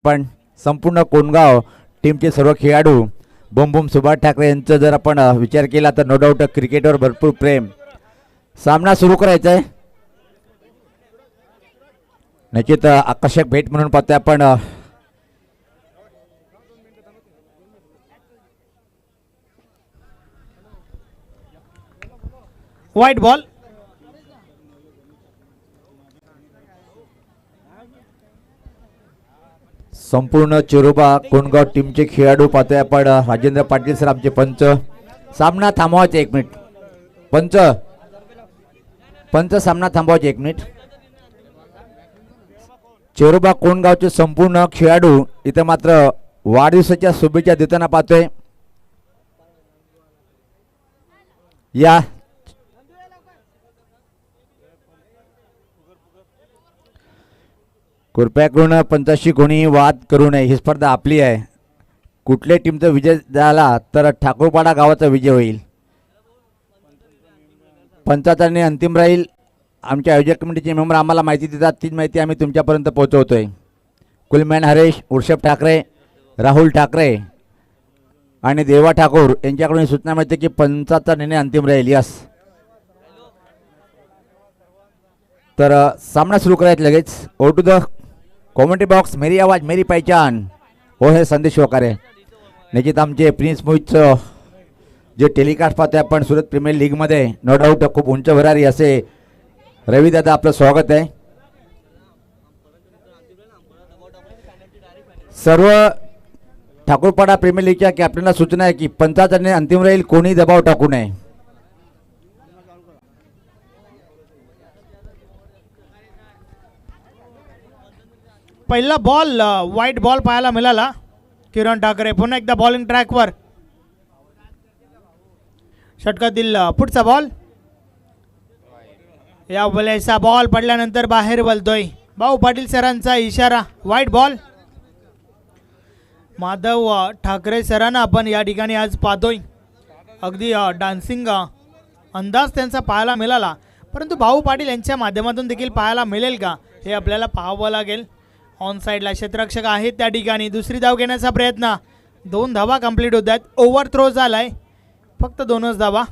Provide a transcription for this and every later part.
पण संपूर्ण कोणगाव टीमचे सर्व खेळाडू बूम सुभाष ठाकरे यांचा जर आपण विचार केला तर नो डाऊट क्रिकेटवर भरपूर प्रेम. सामना सुरू करायचा आहे. निश्चित आकर्षक भेट म्हणून पाहतोय आपण व्हाईट बॉल. संपूर्ण चिरोबा कोणगाव टीमचे खेळाडू पाहतोय आपण राजेंद्र पाटील सर आमचे पंच. सामना थांबवायचा 1 मिनिट. पंच सामना थांबवायचा 1 मिनिट. चिरोबा कोणगावचे संपूर्ण खेळाडू इथे मात्र वाढदिवसाच्या शुभेच्छा देताना पाहतोय. या कृपया करून पंचाशी कोणी वाद करू नये. ही स्पर्धा आपली आहे. कुठल्या टीमचा विजय झाला तर ठाकूरपाडा गावाचा विजय होईल. पंचाचा निर्णय अंतिम राहील. आमच्या आयोजक कमिटीचे मेंबर आम्हाला माहिती देतात, तीच माहिती आम्ही तुमच्यापर्यंत पोहोचवतोय. कुलमॅन हरेश, ऋषभ ठाकरे, राहुल ठाकरे आणि देवा ठाकूर यांच्याकडून सूचना मिळते की पंचाचा निर्णय अंतिम राहील. यस, तर सामना सुरू करायचा लगेच. Over to the commentary box. मेरी आवाज मेरी पहचान. हो हे संदेश वकारे. निश्चित आमचे प्रिन्स मोहितचं जे टेलिकास्ट पाहतोय आपण सुरत प्रीमियर लीगमध्ये नो डाऊट खूप उंच भरारी असे रविदादा आपलं स्वागत आहे. सर्व ठाकूरपाडा प्रीमियर लीगच्या कॅप्टनला सूचना आहे की पंचाचा निर्णय अंतिम राहील. कोणी दबाव टाकू नये. पहिला बॉल व्हाईट बॉल पाहायला मिळाला. किरण ठाकरे पुन्हा एकदा बॉलिंग ट्रॅकवर. षटकातील पुढचा बॉल. या वेळेचा बॉल पडल्यानंतर बाहेर बोलतोय. भाऊ पाटील सरांचा इशारा. White ball. माधव ठाकरे सरांना आपण या ठिकाणी आज पाहतोय. अगदी डान्सिंग अंदाज त्यांचा पाहायला मिळाला, परंतु भाऊ पाटील यांच्या माध्यमातून देखील पाहायला मिळेल का हे आपल्याला पाहावं लागेल. ऑन साईडला क्षेत्ररक्षक आहेत त्या ठिकाणी. दुसरी धाव घेण्याचा प्रयत्न. 2 धावा कंप्लीट होत आहेत. ओव्हर थ्रो झालाय, फक्त 2च धावा.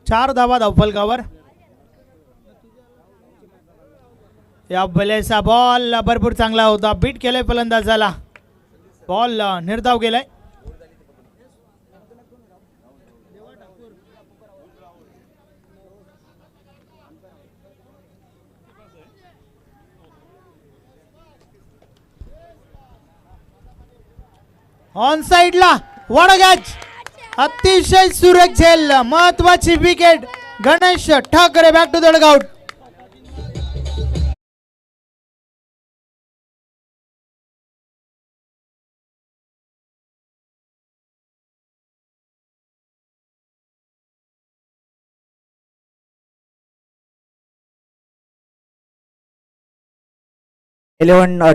चार धावा धावफलकावर. या वेळेचा बॉल भरपूर चांगला होता. बीट केलाय फलंदाजाला. बॉल निर्धाव गेलाय. ऑन साइडला वडगॅच. अतिशय सुरेख झेल. महत्वाची wicket. Ganesh Thackeray back to the dugout.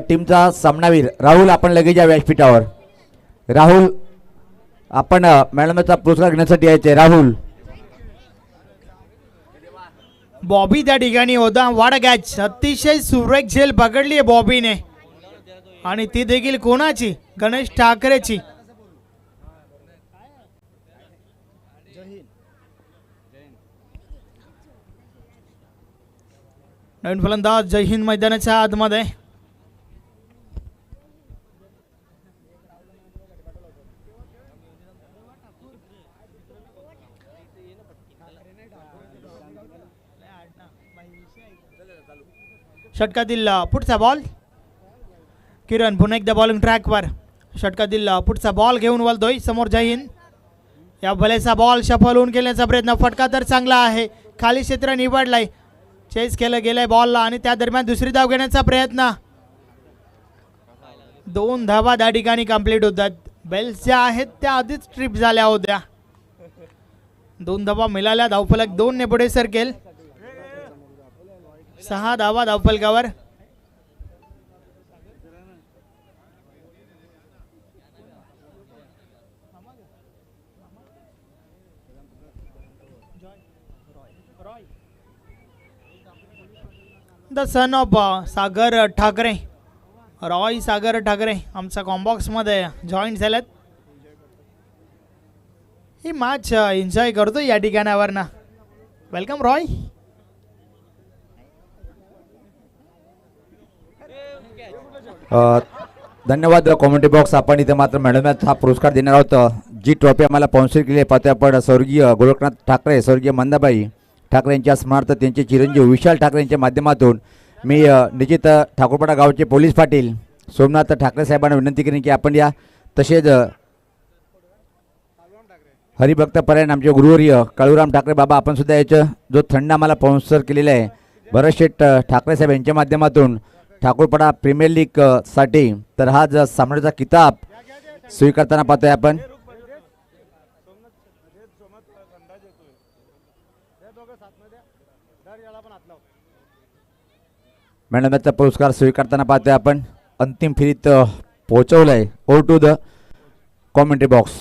टीमचा सामनावीर राहुल आपण लगेच या व्यासपीठावर. राहुल आपण मॅडमचा पुरस्कार घेण्यासाठी यायचे. राहुल. बॉबी त्या ठिकाणी होता. वडगॅच. अतिशय सुरेख झेल पकडली आहे बॉबीने, आणि ती देखील कोणाची? गणेश ठाकरेची. नवीन फलंदाज जय हिंद मैदानाच्या आतमध्ये. षटकातील पुढचा बॉल. किरण पुन्हा एकदा बॉलिंग ट्रॅकवर. षटकातील पुढचा बॉल घेऊन वळतोय समोर जय हिंद. या भलेचा बॉल सफल होऊन केल्याचा प्रयत्न. फटका तर चांगला आहे. खाली क्षेत्र निवडलाय. चेस केलं गेलंय बॉलला, आणि त्या दरम्यान दुसरी धाव घेण्याचा प्रयत्न. 2 धावा त्या ठिकाणी कंप्लीट होतात. बेल्स ज्या आहेत त्या आधीच ट्रिप झाल्या होत्या. 2 धावा मिळाल्या. धावफलक 2 ने पुढे सरकेल. 6 धावा धावफलकावर. द सन ऑफ सागर ठाकरे, रॉय सागर ठाकरे आमच्या कॉम्बॉक्समध्ये जॉईन झाल्यात. ही मॅच एन्जॉय करतो या ठिकाणावर ना. वेलकम रॉय. धन्यवाद कॉमेंट्री बॉक्स. आपण इथे मात्र मॅडमला हा पुरस्कार देणार आहोत. जी ट्रॉफी आम्हाला स्पॉन्सर केली आहे पाहतो आपण स्वर्गीय गोरखनाथ ठाकरे, स्वर्गीय मंदाबाई ठाकरे यांच्या स्मरणार्थ त्यांचे चिरंजीव विशाल ठाकरे यांच्या माध्यमातून मी निश्चित ठाकूरपाडा गावचे पोलीस पाटील सोमनाथ ठाकरे साहेबांना विनंती करेन की आपण या. तसेच हरिभक्त परायण आमचे गुरुवर्य काळूराम ठाकरे बाबा आपण सुद्धा याचं जो थंड आम्हाला स्पॉन्सर केलेला आहे भरत शेठ ठाकरे साहेब यांच्या माध्यमातून ठाकूरपाडा प्रीमियर लीग साठी. तर हा जो सामन्याचा किताब स्वीकारताना पाहतोय आपण. मॅडमचा पुरस्कार स्वीकारताना पाहतोय आपण. अंतिम फेरीत पोहोचवलंय. Over to the commentary box.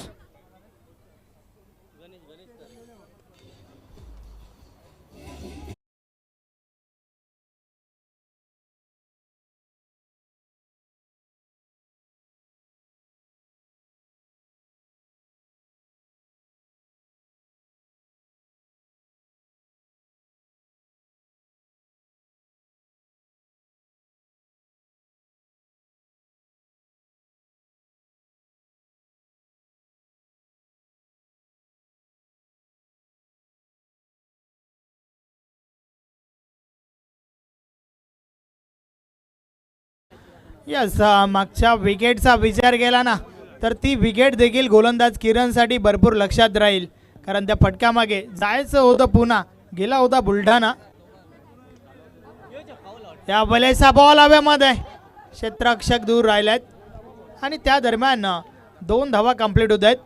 Yes, मागच्या विकेटचा विचार केला ना तर ती विकेट देखील गोलंदाज किरणसाठी भरपूर लक्षात राहील. कारण त्या फटक्यामागे जायचं होतं पुन्हा, गेला होता बुलढाणा. या बलेचा बॉल हवेमध्ये, क्षेत्ररक्षक दूर राहिलेत आणि त्या दरम्यान 2 धावा कंप्लीट होत आहेत.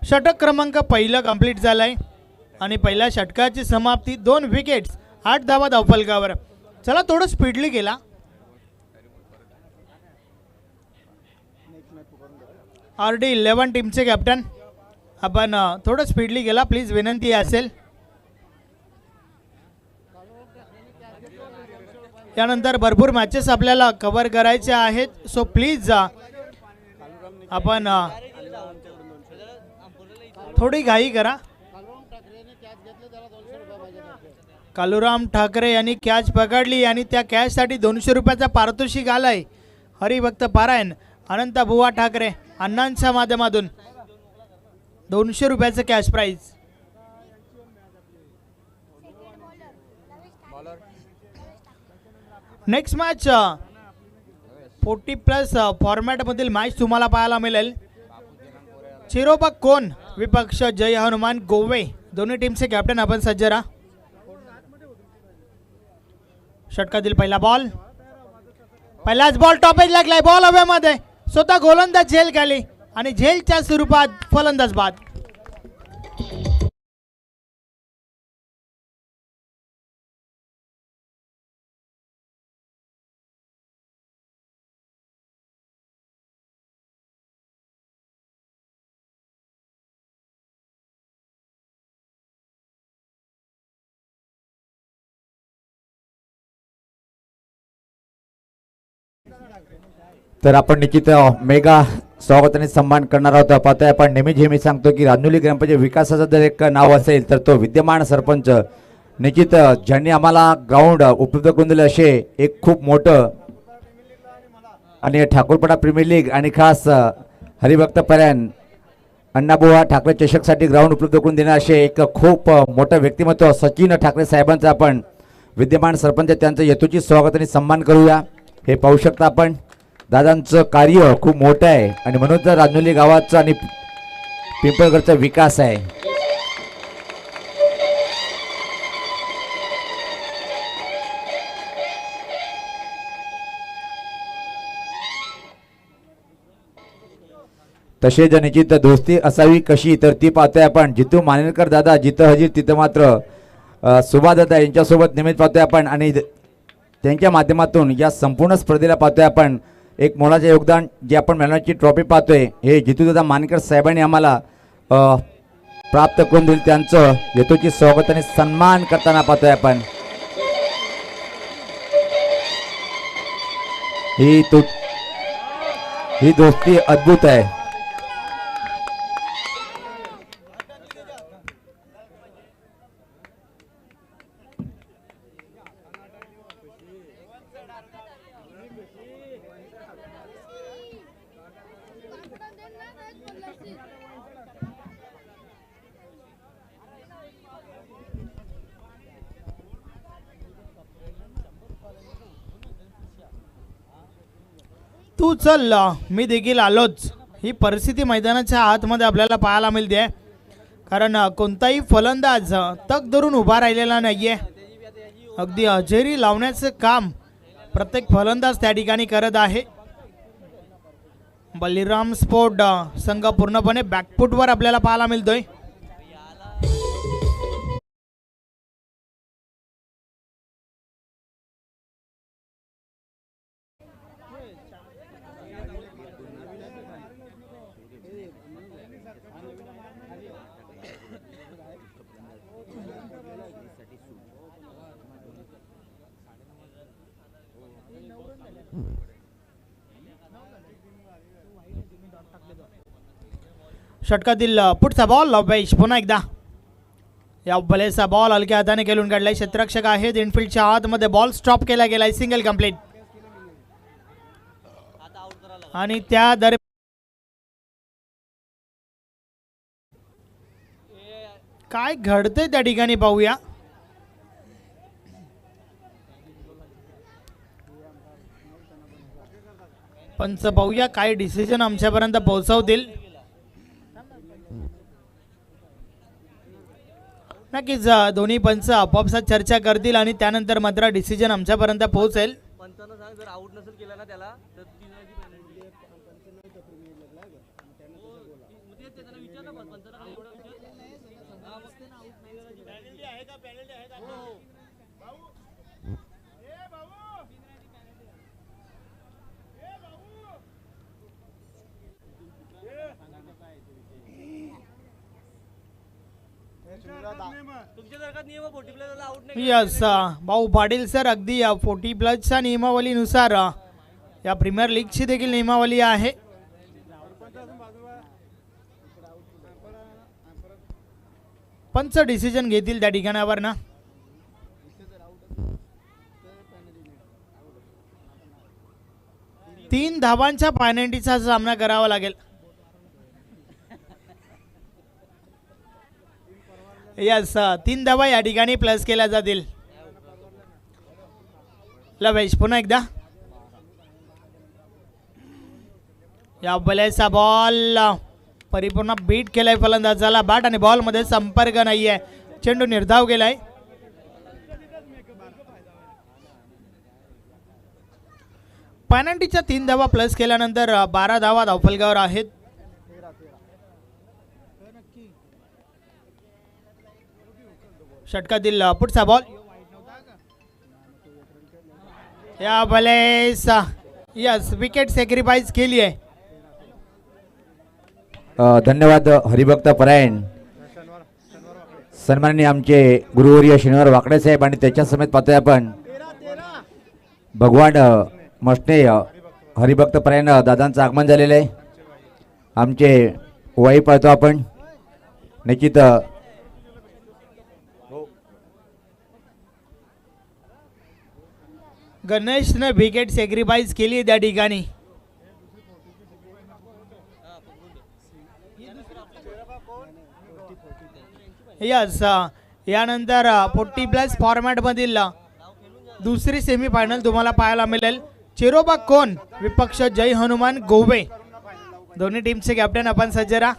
षटक क्रमांक पहिलं कंप्लीट झालंय आणि पहिल्या षटकाची समाप्ती 2 विकेट्स 8 धावा धावफलकावर. चला थोडं स्पीडली गेला. RD11 टीमचे कॅप्टन आपण थोडं स्पीडली गेला प्लीज, विनंती असेल. त्यानंतर भरपूर मॅचेस आपल्याला कव्हर करायचे आहेत, सो प्लीज आपण थोडी घाई करा. कालूराम ठाकरे यांनी कॅच पकडली आणि त्या कॅचसाठी 200 रुपयाचा पारितोषिक आलाय. हरिभक्त पारायण अनंत बुवा ठाकरे अण्णांच्या माध्यमातून 200 रुपयाचं कॅश प्राइज. नेक्स्ट मॅच 40+ फॉर्मॅटमधील मॅच तुम्हाला पाहायला मिळेल. चिरोबा कोण विपक्ष जय हनुमान गोवे, दोन्ही टीमचे कॅप्टन आपण सज्ज राहा. षटकातील पहिला बॉल, पहिलाच बॉल टॉपेज लागलाय. बॉल हवेमध्ये, स्वतः गोलंदाज झेल खाली आणि झेलच्या स्वरूपात फलंदाज बाद. तर आपण निश्चित मेगा स्वागताने सन्मान करणार आहोत. पाहतोय आपण नेहमीच हे मी सांगतो की राजनोली ग्रामपंचायत विकासाचं जर एक नाव असेल तर तो विद्यमान सरपंच निश्चित ज्यांनी आम्हाला ग्राउंड उपलब्ध करून दिले असे एक खूप मोठं आणि ठाकूरपाडा प्रीमियर लीग आणि खास हरिभक्त परायण अण्णाबुवा ठाकरे चषकसाठी ग्राउंड उपलब्ध करून देणार असे एक खूप मोठं व्यक्तिमत्व सचिन ठाकरे साहेबांचा आपण विद्यमान सरपंच त्यांचं यथोचित स्वागताने सन्मान करूया. हे पाहू शकता आपण दादांचं कार्य खूप मोठं आहे आणि म्हणून तर राजनोली गावाचा आणि पिंपळगडचा विकास आहे. तसेच निश्चित दोस्ती असावी कशी तर ती पाहतोय आपण. जितू मानेरकर दादा जिथं हजीर तिथं मात्र सुभाष दादा यांच्यासोबत निमित्त पाहतोय आपण आणि त्यांच्या माध्यमातून या संपूर्ण स्पर्धेला पाहतोय आपण. एक मोलाचे योगदान जे आपण मिळवण्याची ट्रॉफी पाहतोय हे जितू दादा मानेरकर साहेबांनी आम्हाला प्राप्त करून दिली. त्यांचं यथोचित स्वागत आणि सन्मान करताना पाहतोय आपण. ही दोस्ती अद्भुत आहे. तू चल मी देखील आलोच. ही परिस्थिती मैदानाच्या आतमध्ये आपल्याला पाहायला मिळते, कारण कोणताही फलंदाज तग धरून उभा राहिलेला नाहीये. अगदी हजेरी लावण्याचं काम प्रत्येक फलंदाज त्या ठिकाणी करत आहे. बलिराम स्पोर्ट संघ पूर्णपणे बॅकफुटवर आपल्याला पाहायला मिळतोय. षटकातील पुढचा बॉल वैश पुन्हा एकदा या बलेचा बॉल हलक्या हाताने खेळून काढलाय. क्षेत्ररक्षक आहेत इनफिल्डच्या आतमध्ये. बॉल स्टॉप केला गेलाय. Single complete. आणि त्या दरम्यान काय घडतंय त्या ठिकाणी पाहूया. पंच पाहूया काय डिसिजन आमच्यापर्यंत पोहोचवतील. नक्कीच दोन्ही पंच आपापसात चर्चा करतील आणि त्यानंतर मात्र डिसिजन आमच्यापर्यंत पोहोचेल. यस भाऊ पाटील सर, अगदी 40+ नियमावलीनुसार या प्रीमियर लीगची देखील नियमावली आहे. पंच डिसिजन घेतील त्या ठिकाणावर ना. तीन धावांच्या पेनल्टीचा सामना करावा लागेल. यस 3 धावा या ठिकाणी प्लस केल्या जातील. लवेश पुन्हा एकदा या बलेचा बॉल परिपूर्ण बीट केलाय फलंदाजाला. बॅट आणि बॉल मध्ये संपर्क नाहीये. चेंडू निर्धाव गेलाय. पेनल्टीच्या 3 धावा प्लस केल्यानंतर 12 धावा धावफलकावर आहेत. षटकातील पुढचा बॉल या बलेस यस विकेट सॅक्रिफाईस केली आहे. धन्यवाद हरिभक्त परायण सन्माननीय आमचे गुरुवर्य शनिवार वाकडे साहेब आणि त्याच्या समेत पाहतोय आपण भगवान मसने हरिभक्त परायण दादांचं आगमन झालेलं आहे. आमचे वाई पाहतो आपण. निश्चित गणेशने विकेट सॅक्रिफाईस केली त्या ठिकाणी. यस यानंतर 40+ फॉर्मॅट मधील दुसरी सेमीफायनल तुम्हाला पाहायला मिळेल. चिरोबा कोण विपक्ष जय हनुमान गोवे. दोन्ही टीमचे कॅप्टन आपण सज्ज राहा.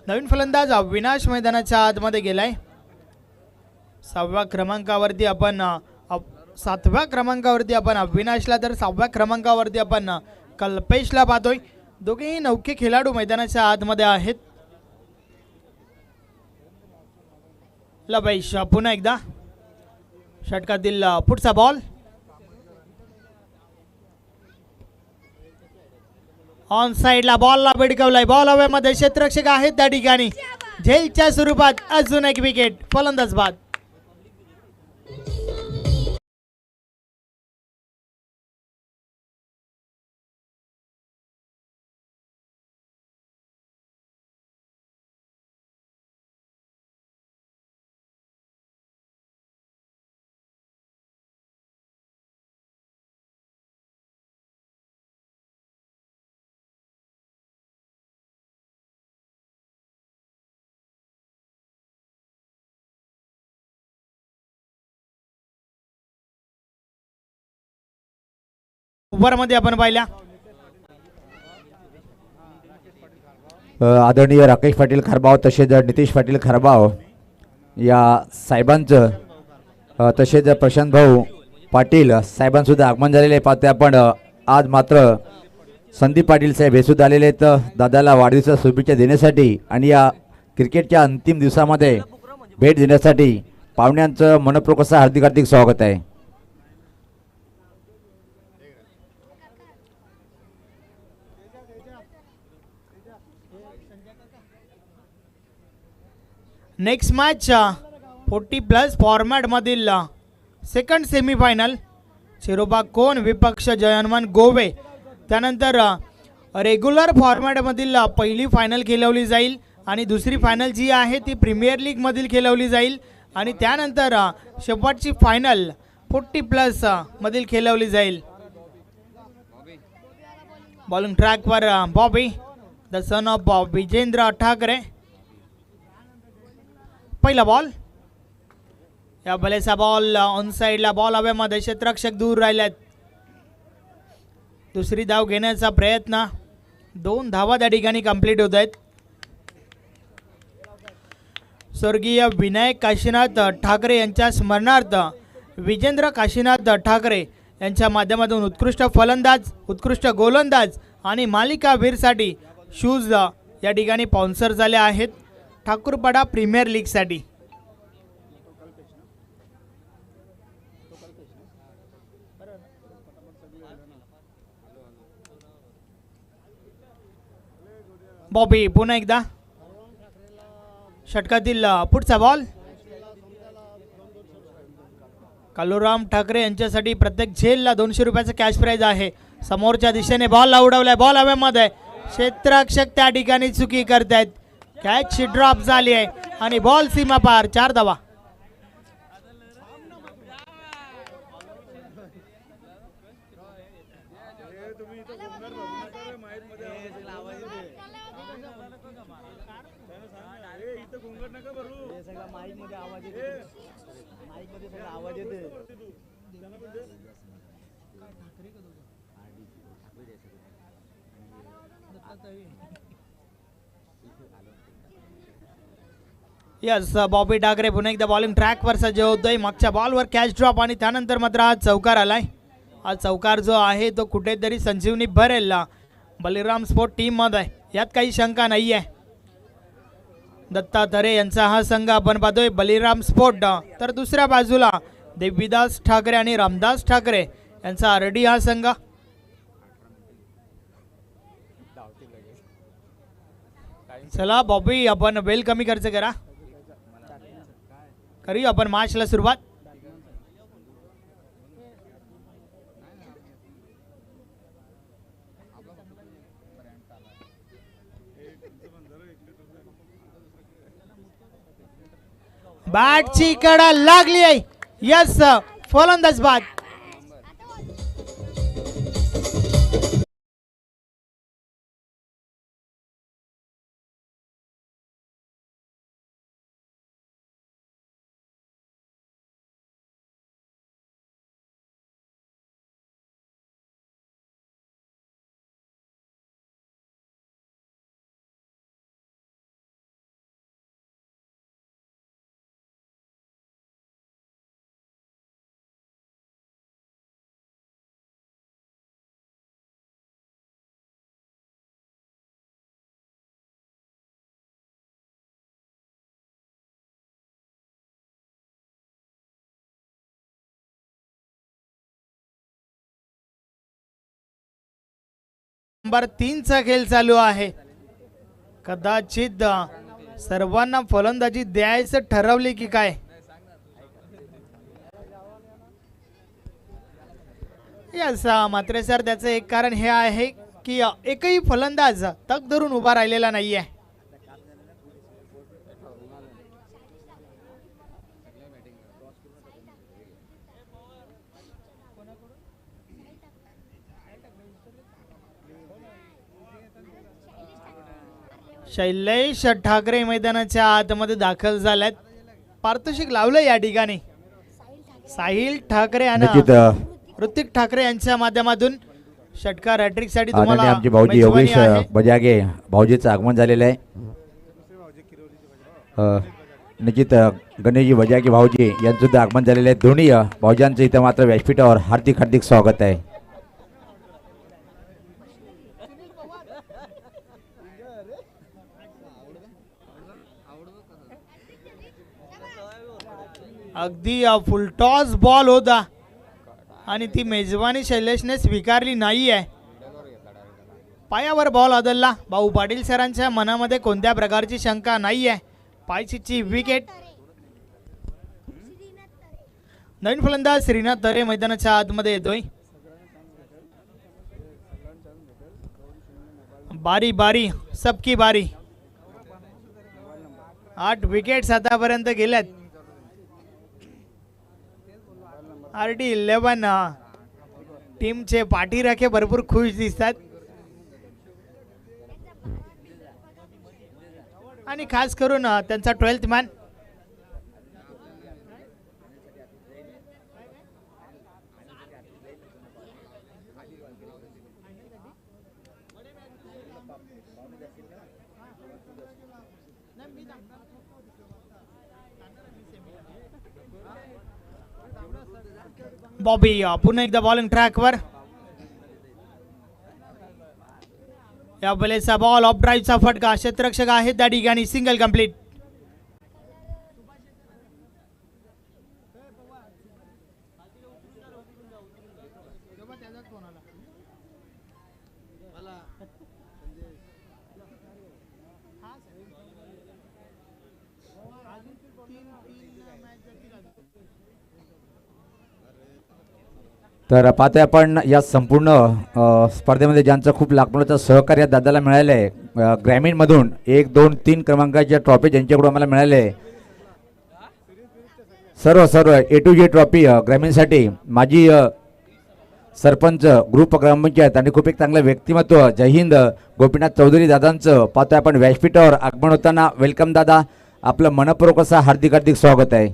नवीन फलंदाज अविनाश मैदानाच्या आतमध्ये गेलाय. 7व्या क्रमांकावरती आपण 7व्या क्रमांकावरती आपण अविनाशला, तर 6व्या क्रमांकावरती आपण कल्पेशला पाहतोय. दोघेही नौके खेळाडू मैदानाच्या आतमध्ये आहेत. लबैश पुन्हा एकदा षटकातील पुढचा बॉल. ऑन साइडला बॉलला भिडकवलाय. बॉल हवेमध्ये, क्षेत्ररक्षक आहेत त्या ठिकाणी. झेलच्या स्वरूपात अजून एक विकेट. फलंदाज बाद. ओव्हरमध्ये आपण पाहिल्या आदरणीय राकेश पाटील खरबाव तसेच नितीश पाटील खरबाव या साहेबांचं तसेच प्रशांत भाऊ पाटील साहेबांसुद्धा आगमन झालेले पाहते आपण. आज मात्र संदीप पाटील साहेब हे सुद्धा आलेले आहेत दादाला वाढदिवसाच्या शुभेच्छा देण्यासाठी आणि या क्रिकेटच्या अंतिम दिवसामध्ये भेट देण्यासाठी. पाहुण्यांचं मनपूर्वक असं हार्दिक हार्दिक स्वागत आहे. नेक्स्ट मॅच 40+ फॉर्मॅटमधील सेकंड सेमीफायनल. शिरोबा कोण विपक्ष जयहनुमान गोवे. त्यानंतर रेग्युलर फॉर्मॅटमधील पहिली फायनल खेळवली जाईल आणि दुसरी फायनल जी आहे ती प्रीमियर लीगमधील खेळवली जाईल आणि त्यानंतर शेवटची फायनल 40+ मधील खेळवली जाईल. बॉलिंग ट्रॅकवर Bobby the son of Vijendra Thackeray. पहिला बॉल. या बलेचा बॉल ऑन साइडला. बॉल हवेमध्ये, क्षेत्ररक्षक दूर राहिल्यात. दुसरी धाव घेण्याचा प्रयत्न. 2 धावा त्या ठिकाणी कंप्लीट होत आहेत. स्वर्गीय विनायक काशीनाथ ठाकरे यांच्या स्मरणार्थ विजेंद्र काशीनाथ ठाकरे यांच्या माध्यमातून उत्कृष्ट फलंदाज, उत्कृष्ट गोलंदाज आणि मालिकावीरसाठी शूज या ठिकाणी स्पॉन्सर झाले आहेत ठाकूरपाडा प्रीमियर लीगसाठी. बॉबी पुन्हा एकदा षटकातील पुढचा बॉल. कालूराम ठाकरे यांच्यासाठी प्रत्येक झेलला 200 रुपयाचा कॅश प्राइज आहे. समोरच्या दिशेने बॉल उडवलाय. बॉल हवेमध्ये, क्षेत्ररक्षक त्या ठिकाणी चुकी करतायत. कॅच ड्रॉप झाली आहे आणि बॉल सीमा पार. 4 धावा. यस, बॉबी ठाकरे पुन्हा एकदा बॉलिंग ट्रॅकवर सज्ज होतोय. मागच्या बॉलवर कॅच ड्रॉप आणि त्यानंतर मात्र हा चौकार आलाय. हा चौकार जो आहे तो कुठेतरी संजीवनी भरेल बलिराम स्पोर्ट टीममध्ये, यात काही शंका नाही आहे. दत्ता तरे यांचा हा संघ आपण पाहतोय बलिराम स्पोर्ट. तर दुसऱ्या बाजूला देवीदास ठाकरे आणि रामदास ठाकरे यांचा आरडी हा संघ. चला बॉबी, आपण वेल कमी खर्च करूया आपण मॅचला सुरुवात. बॅटची कडा लागली आहे. यस, फलंदाज बाद. नंबर 3 चा खेळ चालू आहे. कदाचित सर्वांना फलंदाजी द्यायचं ठरवली की काय. यस मात्र सर त्याचं एक कारण हे आहे की एकही फलंदाज तग धरून उभा राहिलेला नाहीये. शैलेश ठाकरे मैदानाच्या आतमध्ये दाखल झाल्यात. पारितोषिक लावलं या ठिकाणी. साहिल ठाकरे आणि निश्चित ऋतिक ठाकरे यांच्या माध्यमातून षटकार हॅट्रिक साठी आदरणीय तुम्हाला आमचे भाऊजी मेजवानी योगेश आहे. बजागे भाऊजीचं आगमन झालेलं आहे. निश्चित गणेशजी बजागे भाऊजी यांचं सुद्धा आगमन झालेलं आहे. दोन्ही भाऊजांचं इथं मात्र व्यासपीठावर हार्दिक हार्दिक स्वागत आहे. अगदी फुलटॉस बॉल होता आणि ती मेजवानी शैलेशने स्वीकारली नाही आहे. पायावर बॉल आदलला. भाऊ पाटील सरांच्या मनामध्ये कोणत्या प्रकारची शंका नाही आहे. पायचीची विकेट. नवीन फलंदाज श्रीनाथ तरे मैदानाच्या आतमध्ये येतोय. बारी बारी सबकी बारी. 8 विकेट्स आतापर्यंत गेल्यात. RD11 टीमचे पाठीराखे भरपूर खुश दिसतात आणि खास करून त्यांचा 12th मॅन बॉबी पुन्हा एकदा बॉलिंग ट्रॅकवर. या बलेचा बॉल ऑफ ड्राईव्हचा फटका. क्षेत्ररक्षक आहे त्या ठिकाणी. Single complete. तर पाहतोय आपण या संपूर्ण स्पर्धेमध्ये ज्यांचं खूप लाखमोलाचं सहकार्य दादाला मिळालं आहे. ग्रामीणमधून 1, 2, 3 क्रमांकाच्या ट्रॉफी ज्यांच्याकडून आम्हाला मिळाले आहे. सर्व A to Z ट्रॉफी ग्रामीणसाठी. माजी सरपंच ग्रुप ग्रामपंचायत आणि खूप एक चांगलं व्यक्तिमत्व. जय हिंद गोपीनाथ चौधरी दादांचं पाहतोय आपण व्यासपीठावर आगमन होताना. वेलकम दादा, आपलं मनपूर्वक असं हार्दिक हार्दिक स्वागत आहे.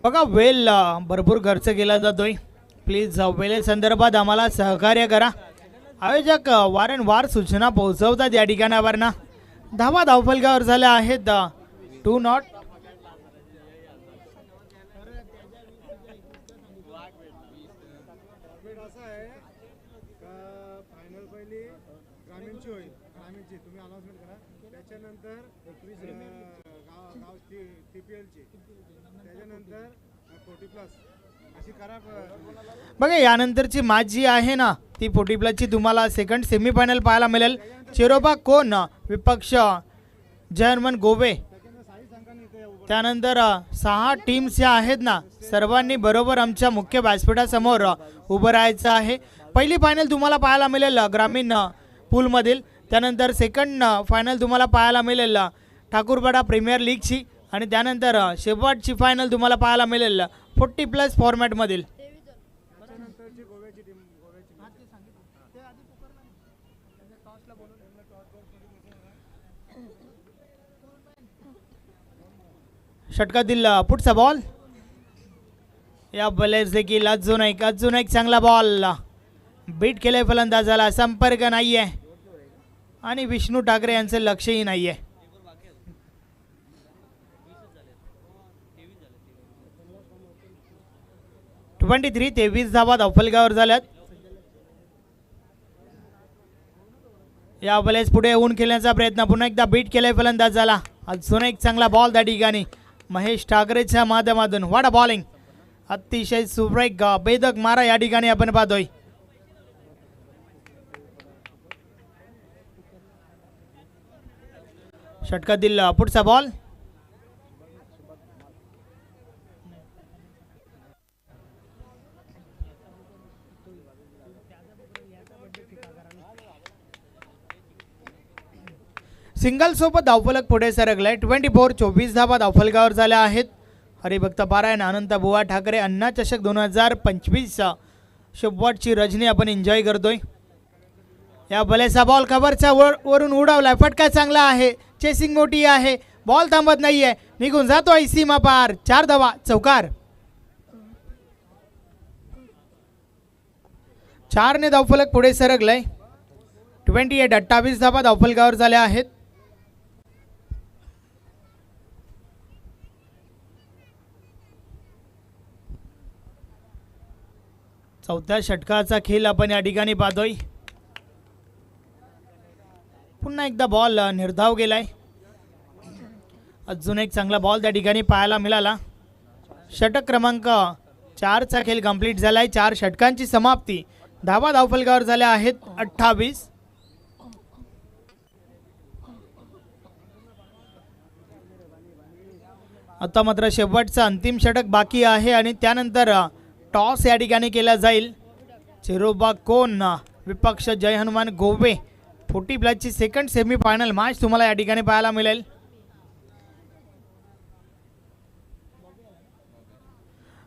बघा वेल भरपूर खर्च केला जातोय. प्लीज वेल संदर्भात आम्हाला सहकार्य करा. आयोजक वारंवार सूचना पोहोचवतात या ठिकाणावरना. धावा धावफलकावर झाल्या आहेत 2 नॉट. बघा यानंतरची मॅच जी आहे ना ती 40+ तुम्हाला सेकंड सेमीफायनल पाहायला मिळेल. चिरोबा कोण विपक्ष जर्मन गोवे. त्यानंतर 6 टीम्स ज्या आहेत ना सर्वांनी बरोबर आमच्या मुख्य व्यासपीठासमोर उभं राहायचं आहे. पहिली फायनल तुम्हाला पाहायला मिळेल ग्रामीण पूलमधील. त्यानंतर सेकंड फायनल तुम्हाला पाहायला मिळेल ठाकूरपाडा प्रीमियर लीगची. आणि त्यानंतर शेवटची फायनल तुम्हाला पाहायला मिळेल 40+ फॉर्मॅटमधील. षटकातील पुढचा बॉल. या बॉलर्स देखील अजून एक चांगला बॉल बीट केलाय फलंदाजाला. संपर्क नाहीये आणि विष्णू ठाकरे यांचं लक्षही नाहीये. ट्वेंटी 23 धावा धावफलकावर झाल्यात. या वेळेस पुढे येऊन खेळण्याचा प्रयत्न पुन्हा एकदा बीट केलाय फलंदाजाला. अजून एक चांगला बॉल त्या ठिकाणी महेश ठाकरेच्या माध्यमातून. वाडा बॉलिंग अतिशय सुरेख बेधक मारा या ठिकाणी आपण पाहतोय. षटकातील पुढचा बॉल सिंगल सोबत धावफलक पुढे सरकलाय. 24 धावा धावफलकावर झाल्या आहेत. हरिभक्त पारायण अनंत बुवा ठाकरे अण्णा चषक 2025 शेवटची रजनी आपण एन्जॉय करतोय. या भलेसा बॉल कव्हरच्या वरून उडवलाय. फटका चांगला आहे. चेसिंग मोठी आहे. बॉल थांबत नाहीये. निघून जातोय सीमा पार. 4 धावा चौकार. 4 ने धावफलक पुढे सरकलाय. 28 धावा धावफलकावर झाल्या आहेत. चौथ्या षटकाचा खेळ आपण या ठिकाणी पाहतोय. पुन्हा एकदा बॉल निर्धाव गेलाय. अजून एक चांगला बॉल त्या ठिकाणी पाहायला मिळाला. षटक क्रमांक 4 चा खेळ कंप्लीट झालाय. 4 षटकांची समाप्ती. धावा धावफलकावर झाल्या आहेत 28. आता मात्र शेवटचा अंतिम षटक बाकी आहे आणि त्यानंतर टॉस या ठिकाणी केला जाईल. चिरोबा कोण विपक्ष जय हनुमान गोवे 40+ ची सेकंड सेमीफायनल मॅच तुम्हाला या ठिकाणी पाहायला मिळेल.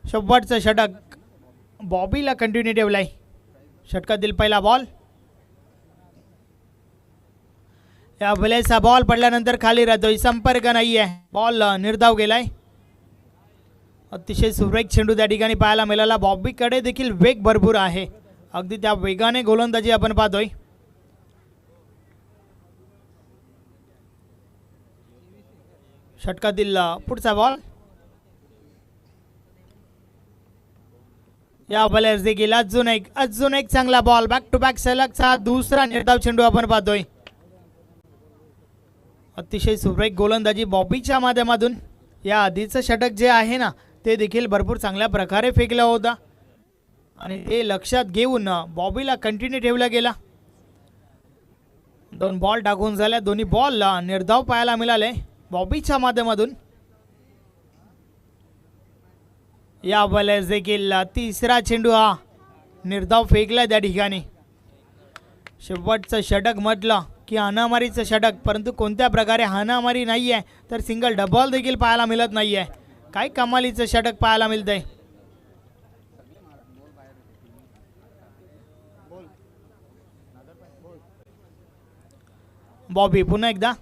शेवटचं षटक बॉबीला कंटिन्यू ठेवलाय. षटकातील पहिला बॉल. या वेळेचा बॉल पडल्यानंतर खाली राहतोय. संपर्क नाहीये. बॉल निर्धाव गेलाय. अतिशय सुरेख चेंडू त्या ठिकाणी पाहायला मिळाला. बॉबीकडे देखील वेग भरपूर आहे. अगदी त्या वेगाने गोलंदाजी आपण पाहतोय. षटकातील पुढचा बॉल. या बॉलर्स देखील अजून एक चांगला बॉल. बॅक टू बॅक सलगचा दुसरा निर्धाव चेंडू आपण पाहतोय. अतिशय सुरेख गोलंदाजी बॉबीच्या माध्यमातून. या आधीचं षटक जे आहे ना ते देखील भरपूर चांगल्या प्रकारे फेकला होता आणि ते लक्षात घेऊन बॉबीला कंटिन्यू ठेवला गेला. 2 बॉल टाकून झाल्या. दोन्ही बॉल निर्धाव पाहायला मिळाले बॉबीच्या माध्यमातून. या बॉलर्स देखील तिसरा चेंडू हा निर्धाव फेकला त्या ठिकाणी. शेवटचं षटक म्हटलं की हाणामारीचं षटक, परंतु कोणत्या प्रकारे हाणामारी नाही आहे तर सिंगल डबल देखील पाहायला मिळत नाही आहे. काय कमालीचं षटक पाहायला मिळतंय. बॉबी पुन्हा एकदा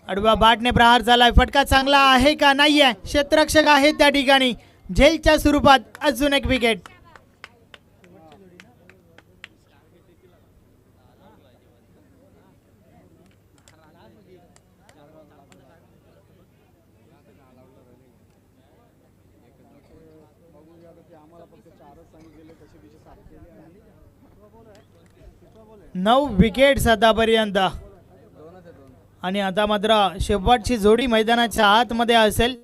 अडवा बाटने प्रहार झालाय. फटका चांगला आहे का नाही आहे. क्षेत्ररक्षक आहे त्या ठिकाणी. झेलच्या स्वरूपात अजून एक विकेट. नऊ विकेट्स आतापर्यंत आणि आता मात्र शेवटची जोडी मैदानाच्या आतमध्ये असेल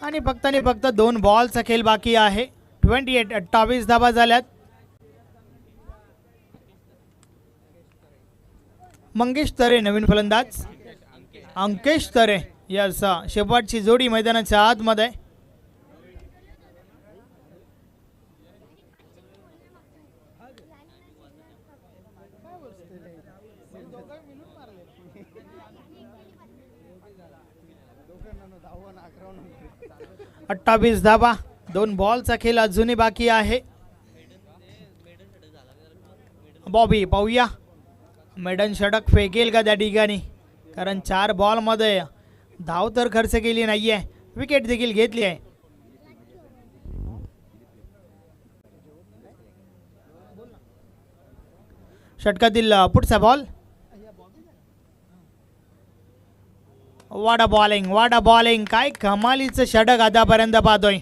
आणि फक्त 2 बॉलचा खेळ बाकी आहे. 28 धावा झाल्यात. मंगेश तरे नवीन फलंदाज. अंकेश तरे यस शेवटची जोडी मैदानाच्या आतमध्ये. अठ्ठावीस धावा. 2 बॉलचा खेळ अजूनही बाकी आहे. बॉबी पाहूया मेडन षटक फेकेल का त्या ठिकाणी, कारण 4 बॉलमध्ये धाव तर खर्च केली नाहीये, विकेट देखील घेतली आहे. षटकातील पुढचा बॉल. वाडा बॉलिंग काय कमालीचं षटक आतापर्यंत पाहतोय.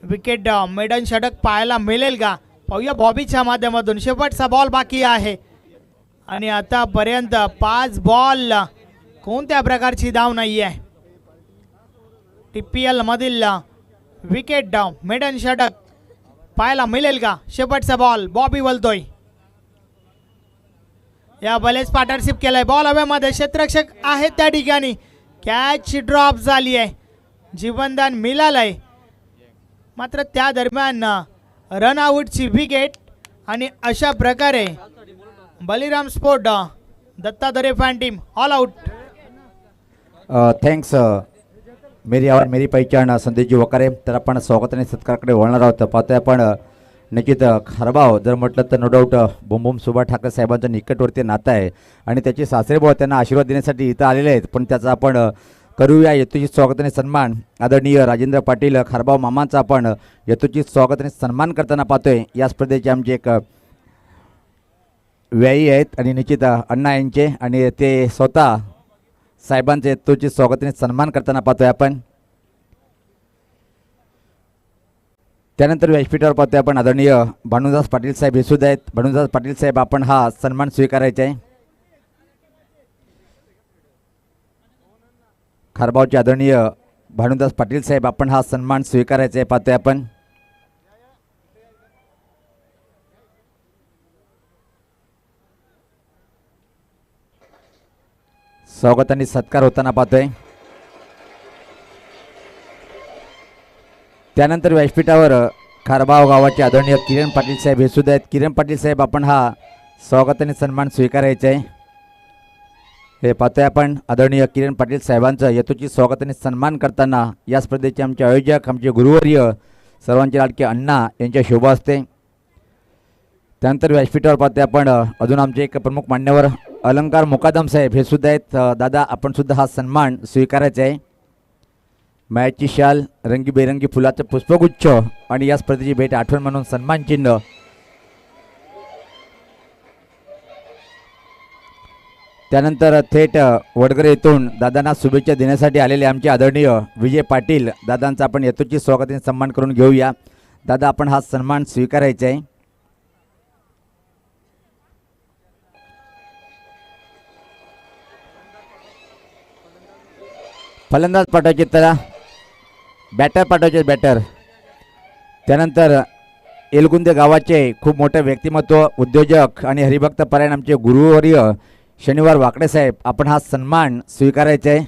विकेट मेडन षटक पाहायला मिळेल का, पाहूया बॉबीच्या माध्यमातून शेवटचा बॉल बाकी आहे आणि आतापर्यंत 5 बॉल कोणत्या प्रकारची धाव नाही आहे. TPL मधील विकेट मेडन षटक पाहायला मिळेल का. शेवटचा बॉल बॉबी बोलतोय. या बलेच पार्टनरशिप केलाय. बॉल हवेमध्ये क्षेत्ररक्षक आहेत त्या ठिकाणी. कॅच ड्रॉप झाली आहे. जीवनदान मिळालंय मात्र त्या दरम्यान रन आउटची विकेट आणि अशा प्रकारे Baliram sport Datta Dare fan team all out. Thanks मेरी आवाज मेरी पहिचान संदेशजी वकारे. तर आपण स्वागत आणि सत्काराकडे वळणार आहोत. पाहतोय आपण निश्चित खारबाव जर म्हटलं तर नो डाऊट बुमबुम सुभाष ठाकरे साहेबांचं निकटवर्ती नातं आहे आणि त्याचे सासरेबुवा त्यांना आशीर्वाद देण्यासाठी इथं आलेले आहेत. पण त्याचा आपण करूया यथोचित स्वागत आणि सन्मान. आदरणीय राजेंद्र पाटील खारबाव मामांचा आपण यथोचित स्वागत आणि सन्मान करताना पाहतोय. या स्पर्धेचे आमचे एक व्यायी आहेत आणि निश्चित अण्णा यांचे आणि ते स्वतः साहेबांचे यथोचित स्वागत आणि सन्मान करताना पाहतोय आपण. त्यानंतर व्यासपीठावर पाहतोय आपण आदरणीय भानुदास पाटील साहेब हे सुद्धा आहेत. भानुदास पाटील साहेब आपण हा सन्मान स्वीकारायचा आहे. खारबावचे आदरणीय भानुदास पाटील साहेब आपण हा सन्मान स्वीकारायचा आहे. पाहतोय आपण. स्वागत आणि सत्कार होताना पाहतोय. त्यानंतर व्यासपीठावर खारबाव गावाचे आदरणीय किरण पाटील साहेब हे सुद्धा आहेत. किरण पाटील साहेब आपण हा स्वागत आणि सन्मान स्वीकारायचा आहे. हे पाहतोय आपण आदरणीय किरण पाटील साहेबांचं यथोचित स्वागत आणि सन्मान करताना या स्पर्धेचे आमचे आयोजक आमचे गुरुवर्य सर्वांचे लाडके अण्णा यांच्या शोभा असते. त्यानंतर व्यासपीठावर पाहतोय आपण अजून आमचे एक प्रमुख मान्यवर अलंकार मुकादम साहेब हे सुद्धा आहेत. दादा आपण सुद्धा हा सन्मान स्वीकारायचा आहे. मॅचची शाल रंगीबेरंगी फुलाचं पुष्पगुच्छ आणि या स्पर्धेची भेट आठवण म्हणून सन्मान चिन्ह. त्यानंतर थेट वडगरे येथून दादांना शुभेच्छा देण्यासाठी आलेले आमचे आदरणीय विजय पाटील दादांचा आपण यथोचित स्वागत आणि सन्मान करून घेऊया. दादा आपण हा सन्मान स्वीकारायचा आहे. फलंदाज पाठवायचे त्याला बॅटर पाठवायचे बॅटर. त्यानंतर एलगुंदे गावाचे खूप मोठे व्यक्तिमत्व उद्योजक आणि हरिभक्त परायण आमचे गुरुवर्य शनिवार वाकडे साहेब आपण हा सन्मान स्वीकारायचा आहे.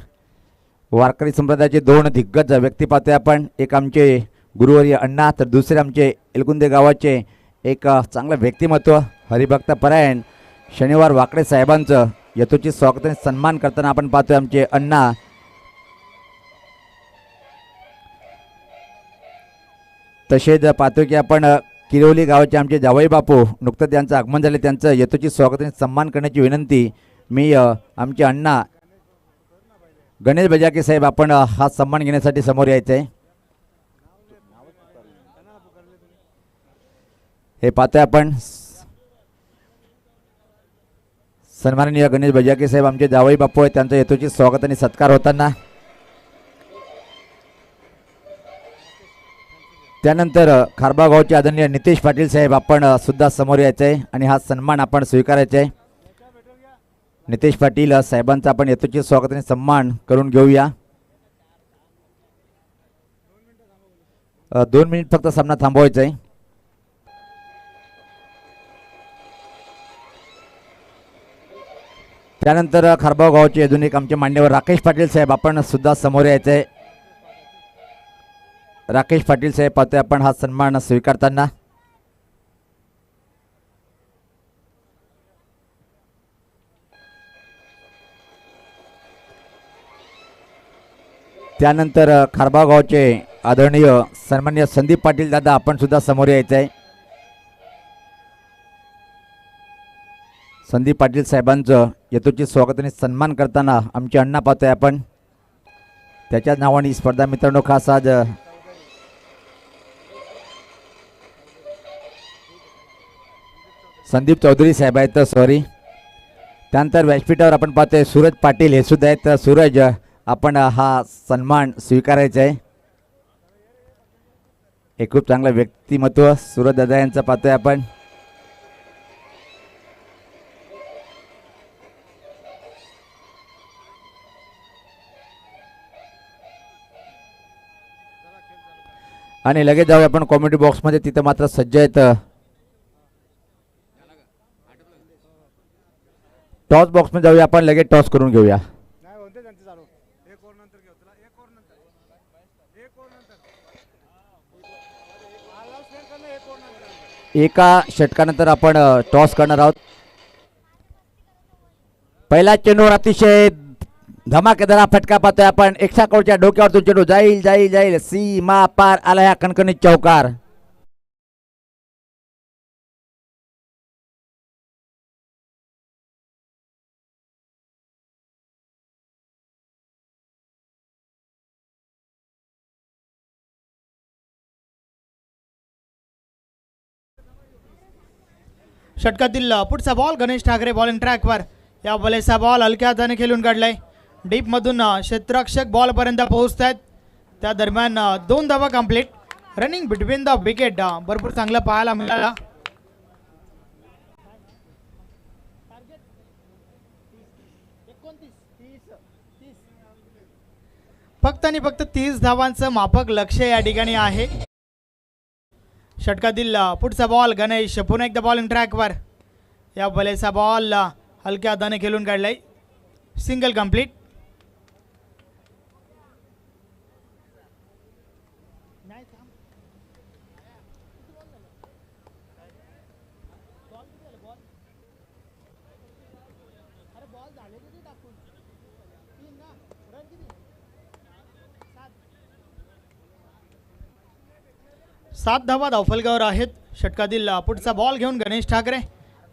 वारकरी संप्रदायाचे 2 दिग्गज व्यक्ती पाहतोय आपण. एक आमचे गुरुवर्य अण्णा तर दुसरे आमचे एलगुंदे गावाचे एक चांगलं व्यक्तिमत्व हरिभक्त परायण शनिवार वाकडे साहेबांचं यथोचित स्वागत आणि सन्मान करताना आपण पाहतोय आमचे अण्णा. तसेच पाहतो की आपण किरोली गावाचे आमचे जावई बापू नुकतं त्यांचं आगमन झाले त्यांचं यथोचित स्वागत आणि सन्मान करण्याची विनंती. मी आमचे अण्णा गणेश बजाके साहेब आपण हा सन्मान घेण्यासाठी समोर यायचं आहे. हे पाहतोय आपण सन्माननीय गणेश बजाके साहेब आमचे जावई बापू आहेत त्यांचं यथोचित स्वागत आणि सत्कार होताना. त्यानंतर खारबाव गावचे आदरणीय नितेश पाटील साहेब आपण सुद्धा समोर यायचं आहे आणि हा सन्मान आपण स्वीकारायचा आहे. नितेश पाटील साहेबांचा आपण यथोचित स्वागत आणि सन्मान करून घेऊया. 2 मिनिट फक्त सामना थांबवायचा आहे. त्यानंतर खारबाव गावचे अजून एक आमचे मान्यवर राकेश पाटील साहेब आपण सुद्धा समोर यायचं आहे. राकेश पाटील साहेब पाहतोय आपण हा सन्मान स्वीकारताना. त्यानंतर खारबाव गावचे आदरणीय सन्माननीय संदीप पाटील दादा आपण सुद्धा समोर यायचं आहे. संदीप पाटील साहेबांचं यथोचित स्वागत आणि सन्मान करताना आमचे अण्णा पाहतोय आपण. त्याच्याच नावाने ही स्पर्धा मित्रांनो खास आज संदीप चौधरी साहेब आहेत सॉरी. त्यानंतर व्यासपीठावर आपण पाहतोय सूरज पाटील हे सुद्धा आहेत. सूरज आपण हा सन्मान स्वीकारायचा आहे. एक खूप चांगलं व्यक्तिमत्व सूरज दादा यांचं पाहतोय आपण. आणि लगेच जाऊया आपण कॉमेडी बॉक्समध्ये. तिथं मात्र सज्ज आहेत टॉस बॉक्समध्ये. जाऊया आपण लगेच टॉस करून घेऊया. एका षटकानंतर आपण टॉस करणार आहोत. पहिला चेंडूवर अतिशय धमाकेदार हा फटका पाहतोय आपण. एक्साकोरच्या डोक्यावर तो चेंडू जाईल जाईल जाईल, सीमा पार आला या कणकणीत चौकार. षटकातील पुढचा बॉल गणेश ठाकरे बॉलिंग ट्रॅकवर. या बॉलेचा बॉल हलक्या हाताने खेळून काढलाय. डीपमधून क्षेत्ररक्षक बॉलपर्यंत पोहोचत आहेत. त्या दरम्यान 2 धावा complete. Running between the wicket भरपूर चांगला पाहायला मिळाला. फक्त आणि फक्त 30 धावांचं माफक लक्ष या ठिकाणी आहे. षटकातील पुढचा बॉल गणेश पुन्हा एकदा बॉलिंग ट्रॅकवर. या बॉलेचा बॉल हलक्या हाताने खेळून काढलाय. Single complete. सात धावा धावफलकावर आहेत. षटकातील पुढचा बॉल घेऊन गणेश ठाकरे.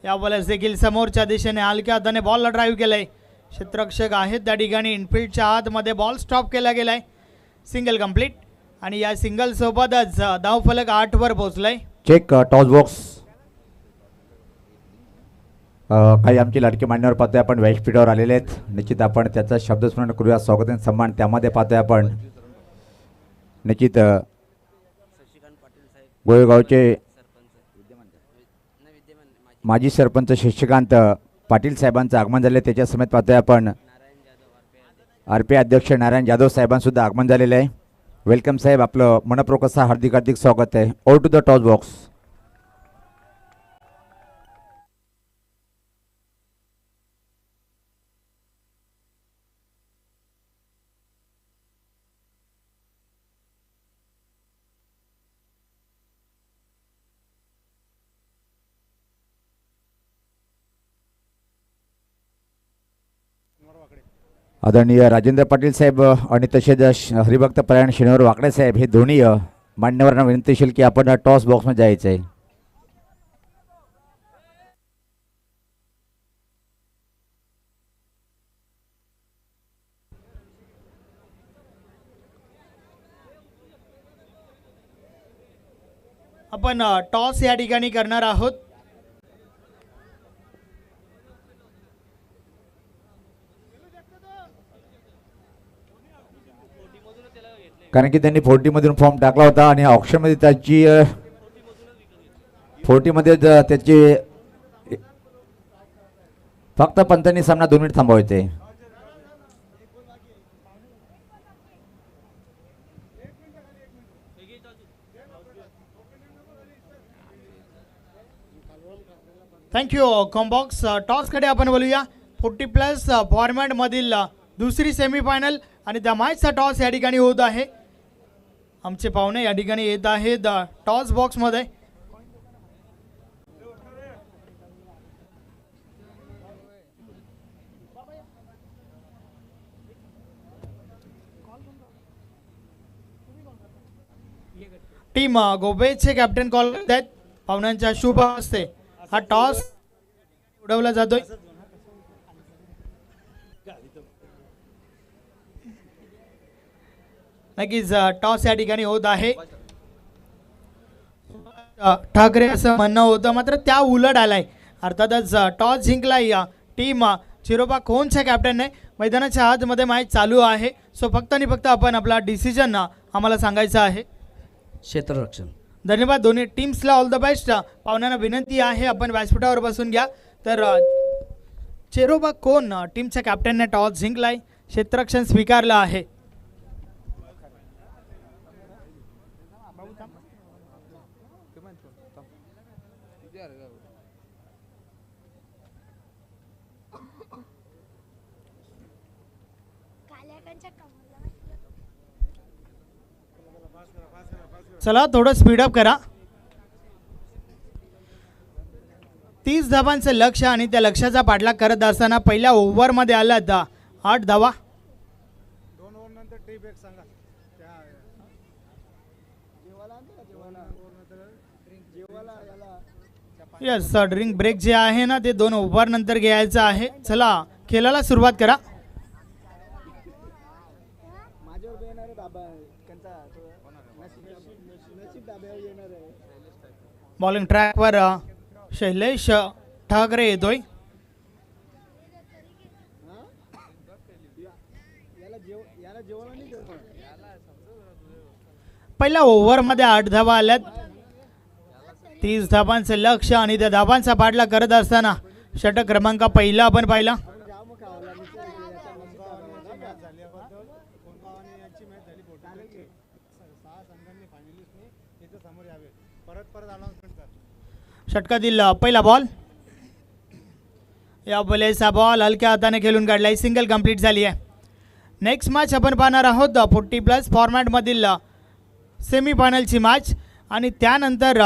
या बॉलर्स देखील समोरच्या दिशेने हलक्या हाताने बॉलला ड्राईव्ह केलंय. क्षेत्ररक्षक आहेत त्या ठिकाणी. इनफिल्डच्या आतमध्ये बॉल स्टॉप केला गेलाय. Single complete. आणि या सिंगल सोबतच धावफलक 8 वर पोहोचलाय. Check toss box. काही आमचे लाडके मान्यवर पाहतोय आपण व्यासपीठावर आलेले आहेत. निश्चित आपण त्याचा शब्दस्मरण करूया. स्वागत आणि सन्मान त्यामध्ये पाहतोय आपण. निश्चित गोळेगावचे माजी सरपंच शशिकांत पाटील साहेबांचं आगमन झाले. त्याच्या समेत पाहतोय आपण RP अध्यक्ष नारायण जाधव साहेबांसुद्धा आगमन झालेलं आहे. वेलकम साहेब, आपलं मनपूर्वक असं हार्दिक हार्दिक स्वागत आहे. Over to the toss box. आदरणीय राजेंद्र पाटील साहेब आणि तसेच हरिभक्त परायण शनिवार वाकडे साहेब हे दोन्ही मान्यवरांना विनंती असेल की आपण टॉस बॉक्समध्ये जायचं आहे. आपण टॉस या ठिकाणी करणार आहोत. कारण की त्यांनी 40 मधून फॉर्म टाकला होता आणि ऑप्शनमध्ये त्याची 40 मध्ये त्याची फक्त पंतांनी सामना 2 मिनिट थांबवायचे. Thank you combox. टॉसकडे आपण बोलूया. 40+ फॉर्मॅटमधील दुसरी सेमीफायनल आणि त्या मॅचचा टॉस या ठिकाणी होत आहे. आमचे पाहुणे या ठिकाणी येत आहेत टॉस बॉक्समध्ये. टीम गोबेचे कॅप्टन कॉल करत आहेत. पाहुण्यांच्या शुभ हस्ते हा टॉस उडवला जातोय. नक्कीच टॉस या ठिकाणी होत आहे. ठाकरे असं म्हणणं होतं, मात्र त्या उलट आलाय. अर्थातच टॉस जिंकलाय टीम चिरोबा खोनच्या कॅप्टनने. मैदानाच्या आतमध्ये मॅच चालू आहे. सो फक्त आणि फक्त आपण आपला डिसिजन आम्हाला सांगायचा आहे. क्षेत्ररक्षण. धन्यवाद दोन्ही टीम्सला ऑल द बेस्ट. पाहुण्यांना विनंती आहे आपण व्यासपीठावर बसून घ्या. तर चेरोबा कोण टीमच्या कॅप्टनने टॉस जिंकलाय, क्षेत्ररक्षण स्वीकारलं आहे. चला थोडं स्पीडअप करा. 30 धावांचं लक्ष आणि त्या लक्ष्याचा पाठलाग करत असताना पहिल्या ओव्हरमध्ये आल्यात 8 धावा. यस ड्रिंक ब्रेक जे आहे ना ते 2 ओव्हर नंतर घ्यायचं आहे. चला खेळाला सुरुवात करा. बॉलिंग ट्रॅकवर शैलेश ठाकरे येतोय. पहिल्या ओव्हरमध्ये 8 धावा आल्यात. 30 धावांचं लक्ष आणि त्या धावांचा पाठलाग करत असताना षटक क्रमांक पहिला आपण पाहिला. षटकातील पहिला बॉल, या बॉलेचा बॉल हलक्या हाताने खेळून काढलाय. सिंगल कंप्लीट झाली आहे. नेक्स्ट मॅच आपण पाहणार आहोत 40+ फॉर्मॅटमधील सेमीफायनलची मॅच. आणि त्यानंतर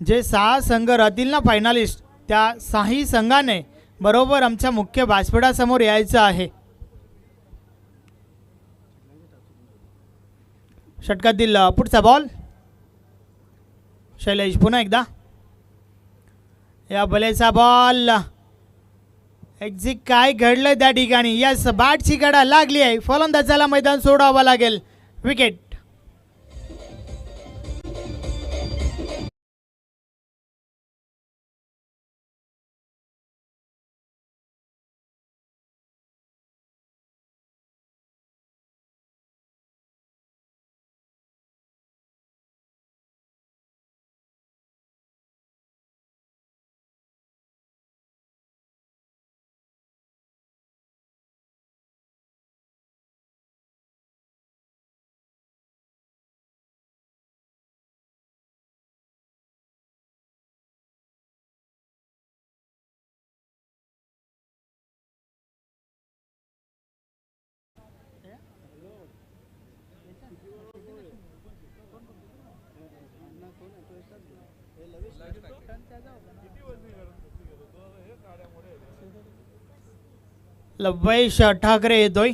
जे 6 संघ राहतील ना फायनलिस्ट, त्या 6ही संघाने बरोबर आमच्या मुख्य व्यासपीठासमोर यायचं आहे. षटकातील पुढचा बॉल, शैलेश पुन्हा एकदा, या बलेचा बॉल एक्झिट. काय घडलं त्या ठिकाणी? यस बॅटची गडा लागली आहे. फलंदाजाला मैदान सोडावं लागेल. विकेट. लवेश ठाकरे येतोय.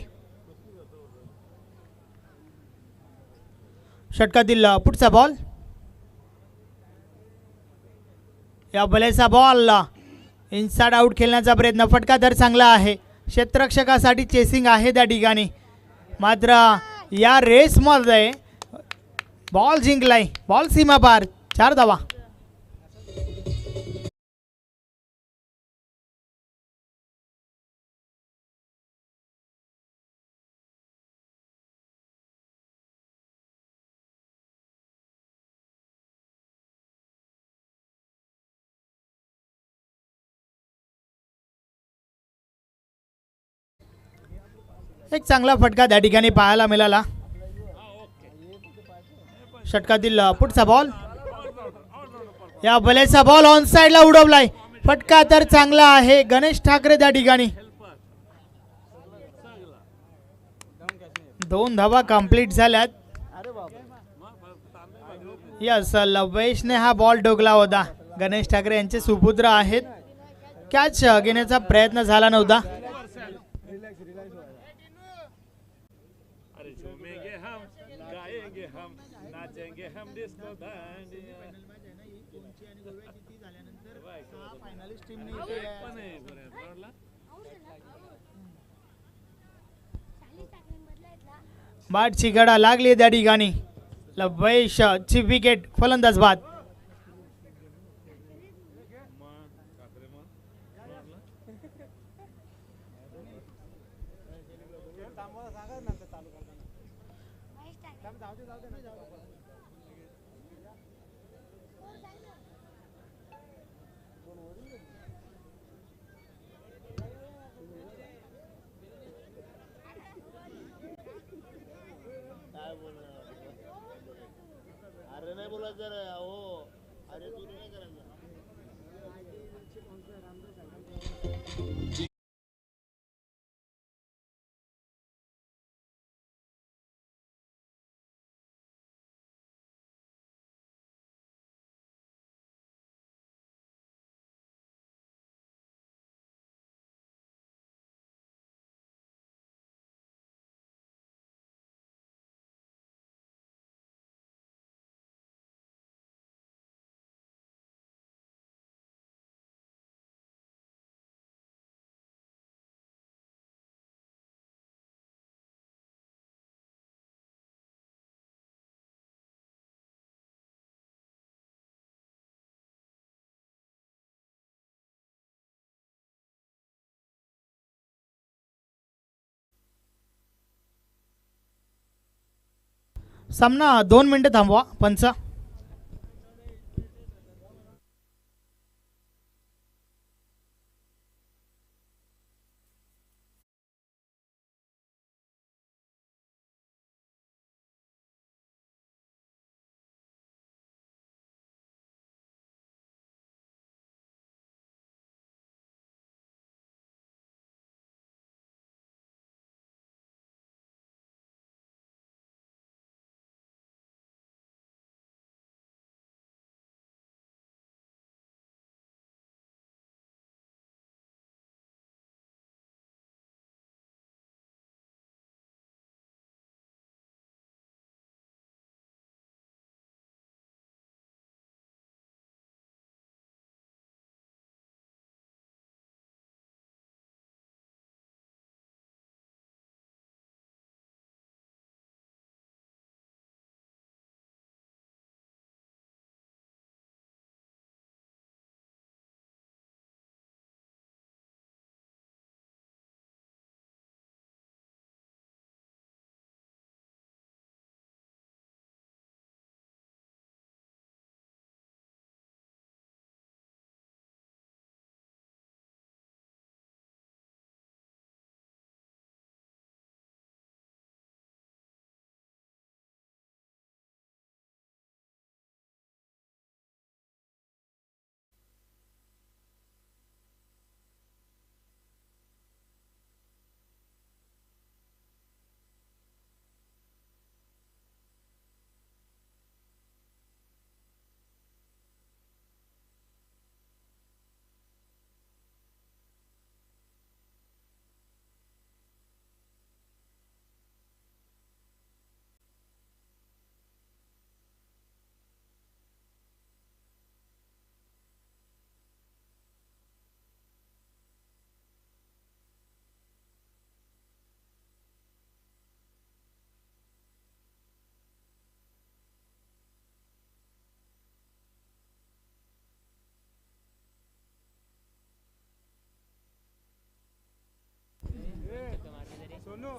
षटकातील पुढचा बॉल, या बलेचा बॉल इनसाइड आउट खेळण्याचा प्रयत्न. फटका तर चांगला आहे. क्षेत्ररक्षकासाठी चेसिंग आहे त्या ठिकाणी. मात्र या रेसमध्ये बॉल जिंकलाय. बॉल सीमा पार. 4 धावा. एक चांगला फटका त्या ठिकाणी पाहायला मिळाला. षटकातील पुढचा बॉल, या बलेचा बॉल ऑन साइडला उडवलाय. फटका तर चांगला आहे. गणेश ठाकरे त्या ठिकाणी. 2 धावा कंप्लीट झाल्यात. यस लवेशने हा बॉल डोकला होता. गणेश ठाकरे यांचे सुपुत्र आहेत. कॅच घेण्याचा प्रयत्न झाला नव्हता. बाटची गडा लागली त्या ठिकाणी. लवेश ची विकेट. फलंदाज बाद. अरे नाही बोला जर हो अरे तू नाही करायचं सामना 2 मिनिटं थांबवा पंच.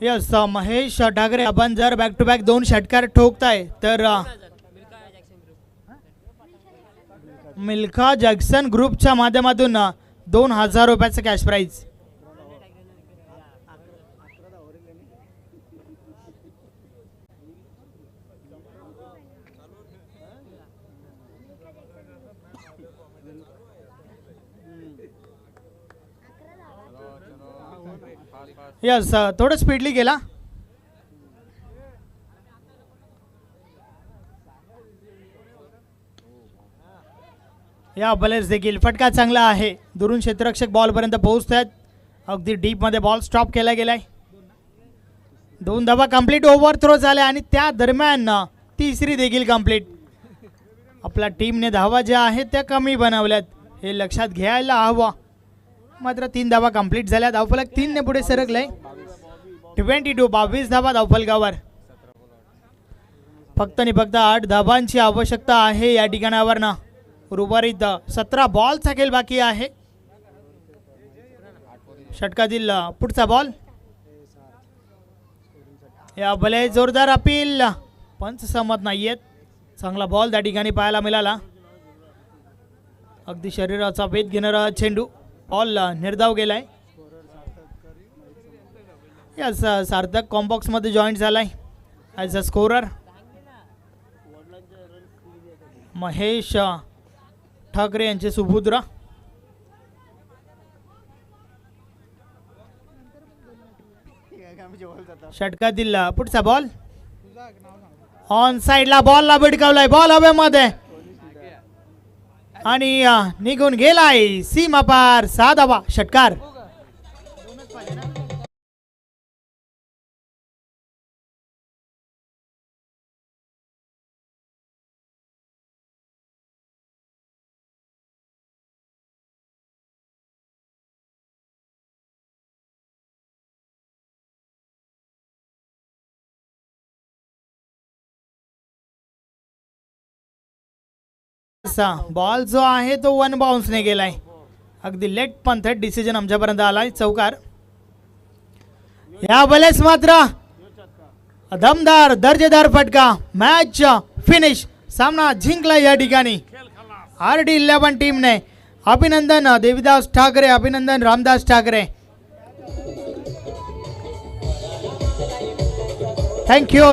यस महेश ठाकरे, आपण जर बॅक टू बॅक 2 षटकार ठोकताय तर मिल्खा जॅक्सन ग्रुपच्या माध्यमातून 2000 रुपयाचं कॅश प्राईज. यस थोडं स्पीडली गेला. या बलेस देखील फटका चांगला आहे. दुरून क्षेत्ररक्षक बॉलपर्यंत पोहोचत आहेत. अगदी डीपमध्ये बॉल स्टॉप केला गेलाय. 2 धावा कंप्लीट ओव्हर थ्रो झाल्या आणि त्या दरम्यान तिसरी देखील कंप्लीट. आपल्या टीमने धावा ज्या आहेत त्या कमी बनवल्यात हे लक्षात घ्यायला हवं. मात्र 3 धावा कंप्लीट झाल्या. धावफलक 3 ने पुढे सरकलंय. 22 धावा धावफलकावर. फक्त आणि फक्त 8 धावांची आवश्यकता आहे या ठिकाणावर ना. उर्वरित 17 बॉलचा खेळ बाकी आहे. षटकातील पुढचा बॉल. या भले जोरदार अपील पंच सहमत नाहीयेत. चांगला बॉल त्या ठिकाणी पाहायला मिळाला. अगदी शरीराचा वेध घेणारा चेंडू बॉल निर्धाव गेलाय. यस सार्थक कॉम्बॉक्समध्ये जॉईन झालाय as a scorer. Mahesh Thackeray यांचे सुपुत्र. षटकातील पुढचा बॉल ऑन साइडला बॉलला भिडकावलाय. बॉल हवेमध्ये आणि निघून गेलाय सीमा पार. 6 धावा. षटकार. बॉल जो आहे तो 1 बाउन्सने गेलाय. अगदी लेट पण थेट डिसिजन आमच्यापर्यंत आलाय. चौकार. या बलेस मात्र दमदार दर्जेदार फटका. Match finish. सामना जिंकला या ठिकाणी RD11 टीमने. अभिनंदन देवीदास ठाकरे. अभिनंदन रामदास ठाकरे. थँक्यू.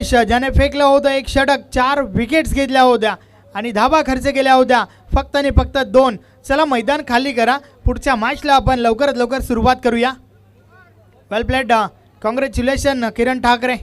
ज्याने फेकलं होतं एक षटक. 4 विकेट्स घेतल्या होत्या आणि धाबा खर्च केल्या होत्या फक्त आणि फक्त 2. चला मैदान खाली करा. पुढच्या मॅचला आपण लवकरात लवकर सुरुवात करूया. वेल प्लेड. कॉंग्रॅच्युलेशन किरण ठाकरे.